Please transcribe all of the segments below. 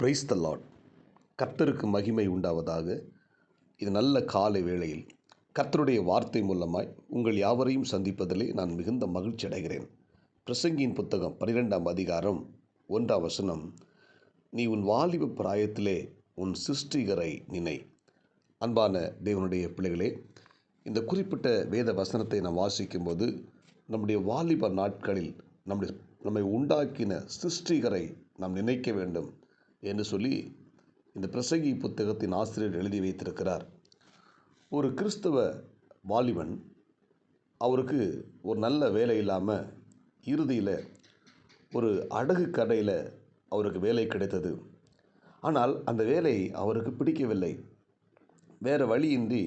Praise the Lord. கர்த்தருக்கு மகிமை உண்டாவதாக. இது நல்ல காலை வேளையில் கர்த்தருடைய வார்த்தை மூலமாய் உங்கள் யாவரையும் சந்திப்பதிலே நான் மிகுந்த மகிழ்ச்சி அடைகிறேன். பிரசங்கியின் புத்தகம் 12ஆம் அதிகாரம் 1ஆம் வசனம், நீ உன் வாலிப பிராயத்திலே உன் சிருஷ்டிகரை நினை. அன்பான தேவனுடைய பிள்ளைகளே, இந்த குறிப்பிட்ட வேத வசனத்தை நாம் வாசிக்கும்போது நம்முடைய வாலிப நாட்களில் நம்மை உண்டாக்கின சிருஷ்டிகரை நாம் நினைக்க வேண்டும் என்று சொல்லி இந்த பிரசங்கி புத்தகத்தின் ஆசிரியர் எழுதி வைத்திருக்கிறார். ஒரு கிறிஸ்தவ வாலிபன், அவருக்கு ஒரு நல்ல வேலை இல்லாமல் இறுதியில் ஒரு அடகு கடையில் அவருக்கு வேலை கிடைத்தது. ஆனால் அந்த வேலை அவருக்கு பிடிக்கவில்லை. வேறு வழியின்றி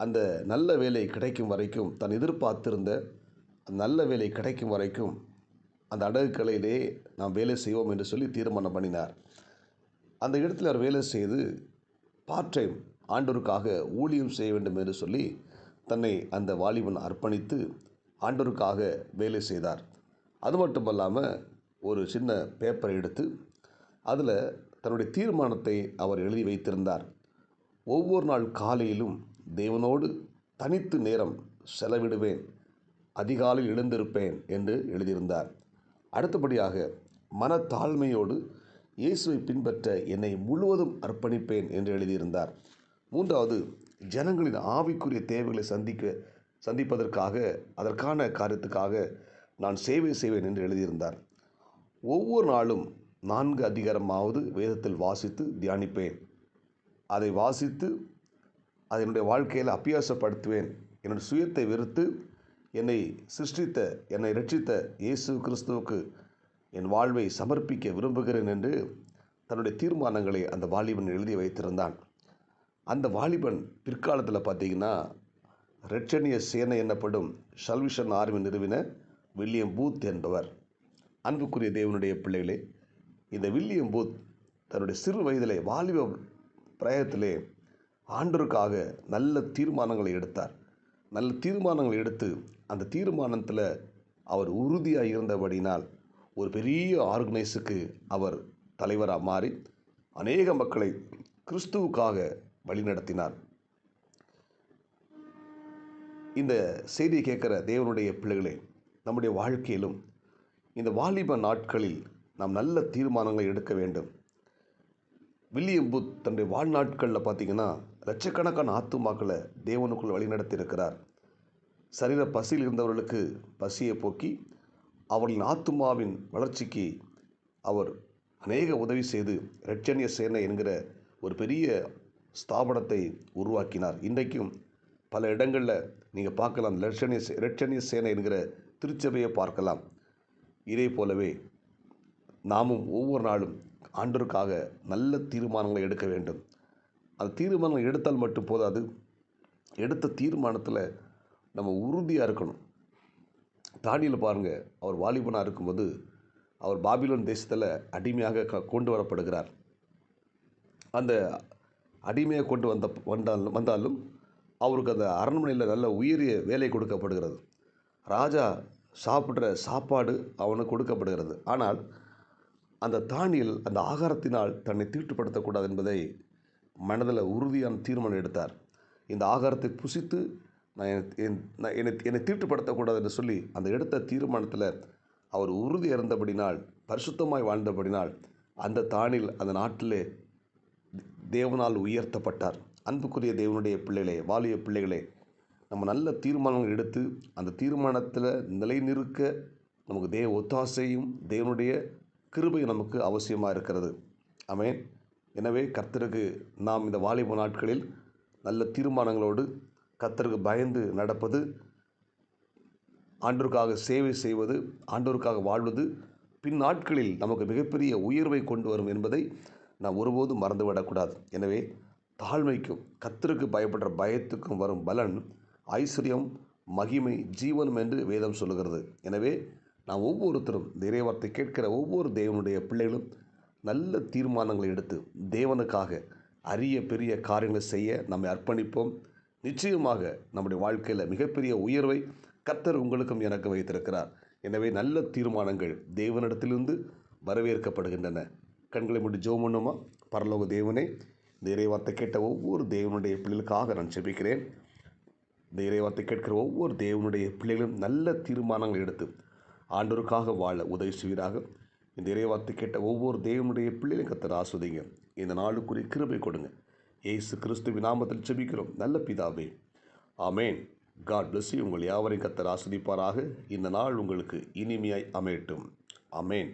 அந்த நல்ல வேலை கிடைக்கும் வரைக்கும், தான் எதிர்பார்த்திருந்த நல்ல வேலை கிடைக்கும் வரைக்கும் அந்த அடகு கடையிலே நாம் வேலை செய்வோம் என்று சொல்லி தீர்மானம் பண்ணினார். அந்த இடத்தில் அவர் வேலை செய்து பார்ட் டைம் ஆண்டவருக்காக ஊழியம் செய்ய வேண்டும் என்று சொல்லி தன்னை அந்த வாலிபன் அர்ப்பணித்து ஆண்டவருக்காக வேலை செய்தார். அது மட்டுமல்லாமல் ஒரு சின்ன பேப்பரை எடுத்து அதில் தன்னுடைய தீர்மானத்தை அவர் எழுதி வைத்திருந்தார். ஒவ்வொரு நாள் காலையிலும் தேவனோடு தனித்து நேரம் செலவிடுவேன், அதிகாலையில் எழுந்திருப்பேன் என்று எழுதியிருந்தார். அடுத்தபடியாக மனத்தாழ்மையோடு இயேசுவை பின்பற்ற என்னை முழுவதும் அர்ப்பணிப்பேன் என்று எழுதியிருந்தார். மூன்றாவது, ஜனங்களின் ஆவிக்குரிய தேவைகளை சந்திப்பதற்காக, அதற்கான காரியத்துக்காக நான் சேவை செய்வேன் என்று எழுதியிருந்தார். ஒவ்வொரு நாளும் 4 அதிகாரமாவது வேதத்தில் வாசித்து தியானிப்பேன், அதை வாசித்து அதை என்னுடைய வாழ்க்கையில் அபியாசப்படுத்துவேன், என்னுடைய சுயத்தை வெறுத்து என்னை சிருஷ்டித்த, என்னை ரட்சித்த இயேசு கிறிஸ்துவுக்கு என் வாழ்வை சமர்ப்பிக்க விரும்புகிறேன் என்று தன்னுடைய தீர்மானங்களை அந்த வாலிபன் எழுதி வைத்திருந்தான். அந்த வாலிபன் பிற்காலத்தில் பார்த்திங்கன்னா ரெட்சனிய சேனை எனப்படும் சல்வேஷன் ஆர்மி நிறுவின வில்லியம் பூத் என்பவர். அன்புக்குரிய தேவனுடைய பிள்ளைகளே, இந்த வில்லியம் பூத் தன்னுடைய சிறு வயதிலே, வாலிப பிராயத்திலே ஆண்டவருக்காக நல்ல தீர்மானங்களை எடுத்தார். நல்ல தீர்மானங்களை எடுத்து அந்த தீர்மானத்தில் அவர் உறுதியாக இருந்தபடினால் ஒரு பெரிய ஆர்கனைஸுக்கு அவர் தலைவராக மாறி அநேக மக்களை கிறிஸ்துவுக்காக வழிநடத்தினார். இந்த செய்தியை கேட்குற தேவனுடைய பிள்ளைகளே, நம்முடைய வாழ்க்கையிலும் இந்த வாலிப நாட்களில் நாம் நல்ல தீர்மானங்களை எடுக்க வேண்டும். வில்லியம் பூத் தன்னுடைய வாழ்நாட்களில் பார்த்திங்கன்னா லட்சக்கணக்கான ஆத்துமாக்களை தேவனுக்குள் வழிநடத்தி இருக்கிறார். சரீர பசியில் இருந்தவர்களுக்கு பசியை போக்கி அவர்களின் ஆத்துமாவின் வளர்ச்சிக்கு அவர் அநேக உதவி செய்து ரெட்சனிய சேனை என்கிற ஒரு பெரிய ஸ்தாபனத்தை உருவாக்கினார். இன்றைக்கும் பல இடங்களில் நீங்கள் பார்க்கலாம், ரெட்சனிய சேனை என்கிற திருச்சபையை பார்க்கலாம். இதே போலவே நாமும் ஒவ்வொரு நாளும் ஆண்டவருக்காக நல்ல தீர்மானங்களை எடுக்க வேண்டும். அந்த தீர்மானங்களை எடுத்தால் மட்டும் போதாது, எடுத்த தீர்மானத்தில் நம்ம உறுதியாக இருக்கணும். தானியேல் பாருங்கள், அவர் வாலிபனாக இருக்கும்போது அவர் பாபிலோன் தேசத்தில் அடிமையாக கொண்டு வரப்படுகிறார். அந்த அடிமையாக கொண்டு வந்தாலும் அவருக்கு அந்த அரண்மனையில் நல்ல உயரிய வேலை கொடுக்கப்படுகிறது. ராஜா சாப்பிட்ற சாப்பாடு அவனுக்கு கொடுக்கப்படுகிறது. ஆனால் அந்த தானியேல் அந்த ஆகாரத்தினால் தன்னை தீட்டுப்படுத்தக்கூடாது என்பதை மனதில் உறுதியான தீர்மானம் எடுத்தார். இந்த ஆகாரத்தை புசித்து என்னை தீட்டுப்படுத்தக்கூடாது என்று சொல்லி அந்த எடுத்த தீர்மானத்தில் அவர் உறுதி இருந்தபடினால், பரிசுத்தமாய் வாழ்ந்தபடினால் அந்த தானியேல் அந்த நாட்டிலே தேவனால் உயர்த்தப்பட்டார். அன்புக்குரிய தேவனுடைய பிள்ளைகளே, வாலிய பிள்ளைகளே, நம்ம நல்ல தீர்மானங்கள் எடுத்து அந்த தீர்மானத்தில் நிலை நிற்க நமக்கு தேவ ஒத்தாசையும் தேவனுடைய கிருபையும் நமக்கு அவசியமாக இருக்கிறது. ஆமென். எனவே கர்த்தருக்கு நாம் இந்த வாலிப நாட்களில் நல்ல தீர்மானங்களோடு கர்த்தருக்கு பயந்து நடப்பது, ஆண்டவருக்காக சேவை செய்வது, ஆண்டவருக்காக வாழ்வது பின் நாட்களில் நமக்கு மிகப்பெரிய உயர்வை கொண்டு வரும் என்பதை நாம் ஒருபோதும் மறந்துவிடக்கூடாது. எனவே தாழ்மைக்கும் கர்த்தருக்கு பயப்படுற பயத்துக்கும் வரும் பலன் ஐஸ்வர்யம், மகிமை, ஜீவனம் என்று வேதம் சொல்லுகிறது. எனவே நாம் ஒவ்வொருத்தரும் இறைவார்த்தை கேட்கிற ஒவ்வொரு தேவனுடைய பிள்ளைகளும் நல்ல தீர்மானங்களை எடுத்து தேவனுக்காக அரிய பெரிய காரியங்களை செய்ய நம்மை அர்ப்பணிப்போம். நிச்சயமாக நம்முடைய வாழ்க்கையில் மிகப்பெரிய உயர்வை கர்த்தர் உங்களுக்கும் எனக்கு வைத்திருக்கிறார். எனவே நல்ல தீர்மானங்கள் தேவனிடத்திலிருந்து வரவேற்கப்படுகின்றன. கண்களை மூடி ஜெபம் பண்ணுமா? பரலோக தேவனே, இந்த இறைவார்த்தை கேட்ட ஒவ்வொரு தேவனுடைய பிள்ளைகளுக்காக நான் ஜெபிக்கிறேன். இந்த இறைவார்த்தை கேட்கிற ஒவ்வொரு தேவனுடைய பிள்ளைகளும் நல்ல தீர்மானங்கள் எடுத்து ஆண்டவருக்காக வாழ உதவி செய்வீராக. இந்த இறைவார்த்தை கேட்ட ஒவ்வொரு தேவனுடைய பிள்ளைகளும் கர்த்தர் ஆஸ்வதிங்க. இந்த நாளுக்குரிய கிருபை கொடுங்க. இயேசு கிறிஸ்துவின் நாமத்தில் ஜெபிக்கிறோம் நல்ல பிதாவே, ஆமேன். God bless you. உங்கள் யாவரையும் கர்த்தர் ஆஸ்வதிப்பாராக. இந்த நாள் உங்களுக்கு இனிமையாய் அமையட்டும். ஆமேன்.